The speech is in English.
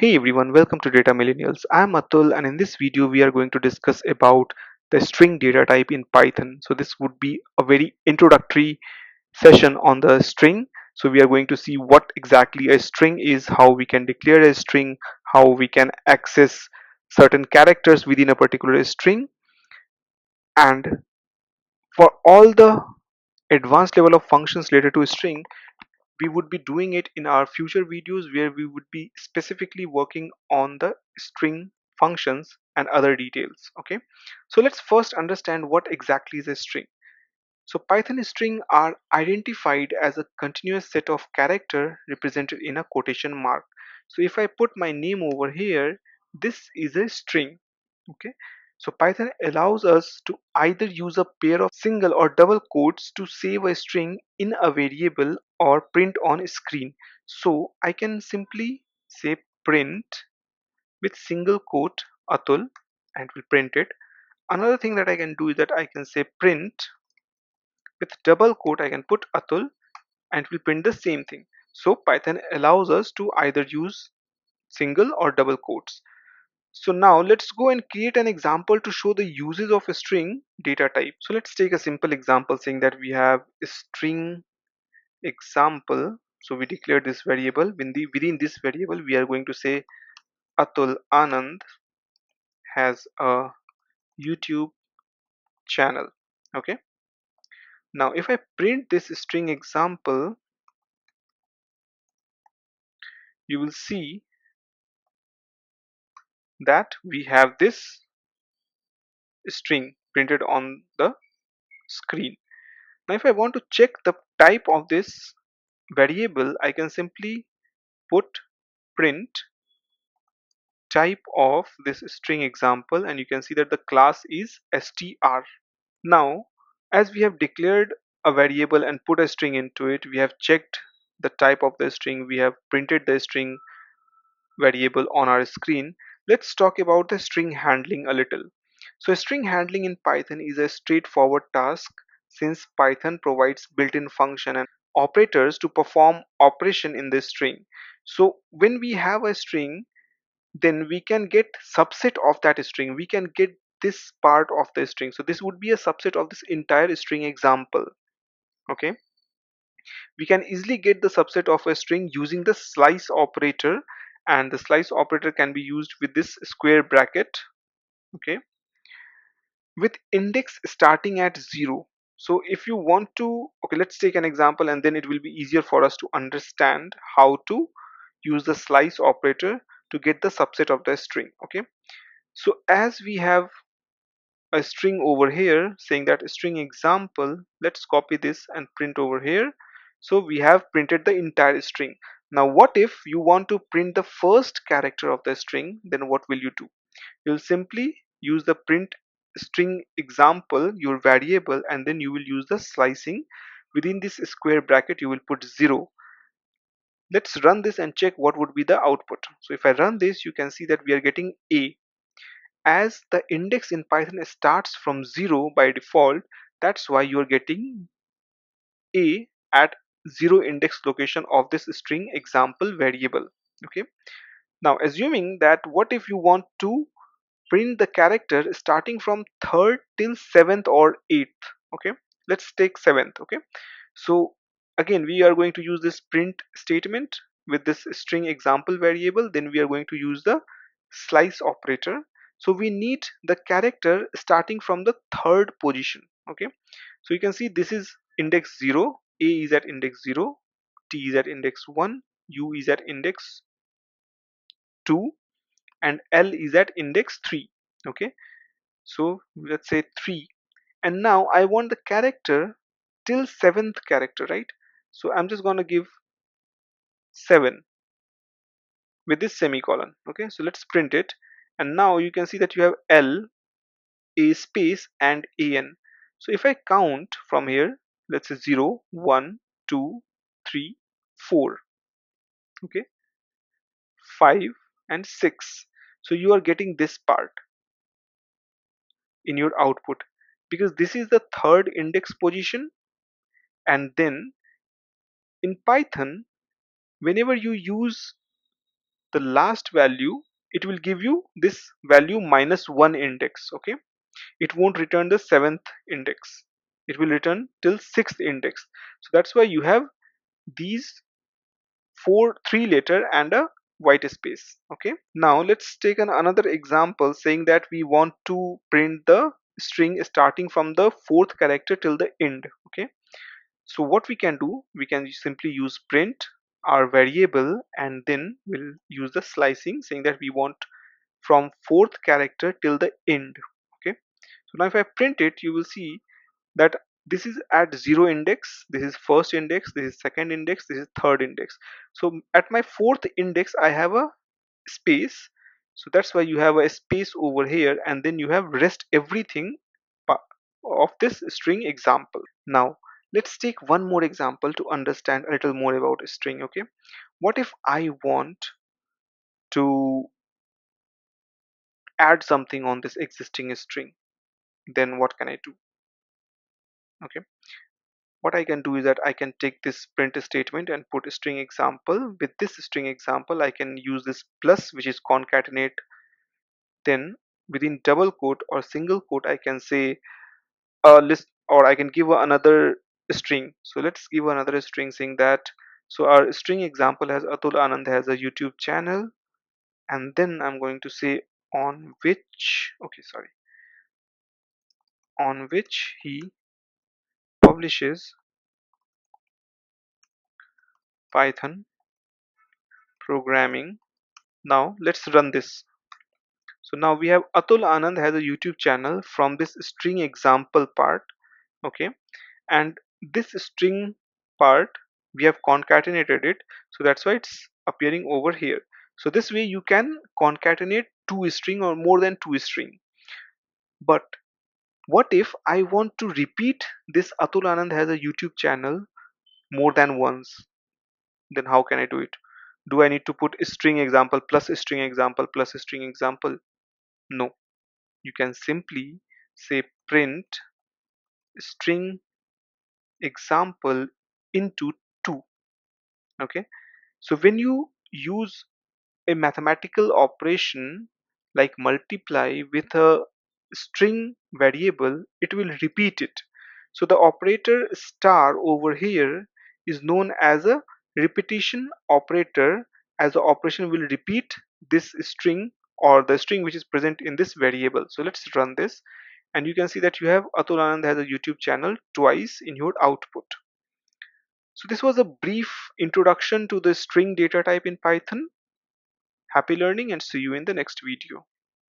Hey everyone, welcome to Data Millennials. I'm Atul, and in this video we are going to discuss about the string data type in Python. So this would be a very introductory session on the string. So we are going to see what exactly a string is, how we can declare a string, how we can access certain characters within a particular string, and for all the advanced level of functions related to a string, we would be doing it in our future videos where we would be specifically working on the string functions and other details. Okay, so let's first understand what exactly is a string. So Python string are identified as a continuous set of character represented in a quotation mark. So if I put my name over here, this is a string. Okay, so Python allows us to either use a pair of single or double quotes to save a string in a variable or print on screen. So I can simply say print with single quote Atul and will print it. Another thing that I can do is that I can say print with double quote. I can put Atul and will print the same thing. So Python allows us to either use single or double quotes. So now let's go and create an example to show the uses of a string data type. So let's take a simple example saying that we have a string example. So we declare this variable. Within this variable, we are going to say Atul Anand has a YouTube channel. Okay. Now if I print this string example, you will see that we have this string printed on the screen. Now if I want to check the type of this variable, I can simply put print type of this string example, and you can see that the class is str. Now as we have declared a variable and put a string into it, we have checked the type of the string, we have printed the string variable on our screen. Let's talk about the string handling a little. So string handling in Python is a straightforward task since Python provides built-in function and operators to perform operation in this string. So when we have a string, then we can get subset of that string. We can get this part of the string. So this would be a subset of this entire string example. Okay, we can easily get the subset of a string using the slice operator, and the slice operator can be used with this square bracket. Okay, with index starting at 0. So if you want to, okay, let's take an example and then it will be easier for us to understand how to use the slice operator to get the subset of the string. Okay, so as we have a string over here saying that string example, let's copy this and print over here. So we have printed the entire string. Now what if you want to print the first character of the string? Then what will you do? You'll simply use the print string example, your variable, and then you will use the slicing. Within this square bracket you will put 0. Let's run this and check what would be the output. So if I run this, you can see that we are getting A. As the index in Python starts from 0 by default, that's why you're getting A at 0 index location of this string example variable. Okay, now assuming that what if you want to print the character starting from 3rd till 7th or 8th. Okay, let's take 7th. Okay, so again we are going to use this print statement with this string example variable, then we are going to use the slice operator. So we need the character starting from the 3rd position. Okay, so you can see this is index 0, A is at index 0, T is at index 1, U is at index 2, and L is at index 3. Okay, so let's say 3, and now I want the character till 7th character, right? So I'm just going to give 7 with this semicolon. Okay, so let's print it, and now you can see that you have L, A space, and AN. So if I count from here, let's say 0, 1, 2, 3, 4, okay, 5 and 6. So you are getting this part in your output because this is the 3rd index position. And then in Python, whenever you use the last value, it will give you this value -1 index. Okay, it won't return the 7th index, it will return till 6th index. So that's why you have these 3 letter and a white space. Okay, now let's take another example saying that we want to print the string starting from the 4th character till the end. Okay, so what we can do, we can simply use print our variable and then we'll use the slicing saying that we want from 4th character till the end. Okay, so now if I print it, you will see that this is at 0 index, this is first index, this is second index, this is third index. So at my 4th index I have a space, so that's why you have a space over here, and then you have rest everything of this string example. Now let's take one more example to understand a little more about a string. Okay, what if I want to add something on this existing string? Then what can I do? Okay, what I can do is that I can take this print statement and put a string example. With this string example I can use this plus, which is concatenate. Then within double quote or single quote I can say a list, or I can give another string. So let's give another string saying that, so our string example has Atul Anand has a YouTube channel, and then I'm going to say on which, okay, sorry, on which he publishes Python programming. Now let's run this. So now we have Atul Anand has a YouTube channel from this string example part. Okay, and this string part we have concatenated it, so that's why it's appearing over here. So this way you can concatenate two string or more than two string. But what if I want to repeat this Atul Anand has a YouTube channel more than once? Then how can I do it? Do I need to put string example plus string example plus string example? No, you can simply say print string example into 2. Okay, so when you use a mathematical operation like multiply with a string variable, it will repeat it. So the operator star over here is known as a repetition operator, as the operation will repeat this string or the string which is present in this variable. So let's run this, and you can see that you have Atul Anand has a YouTube channel twice in your output. So this was a brief introduction to the string data type in Python. Happy learning and see you in the next video.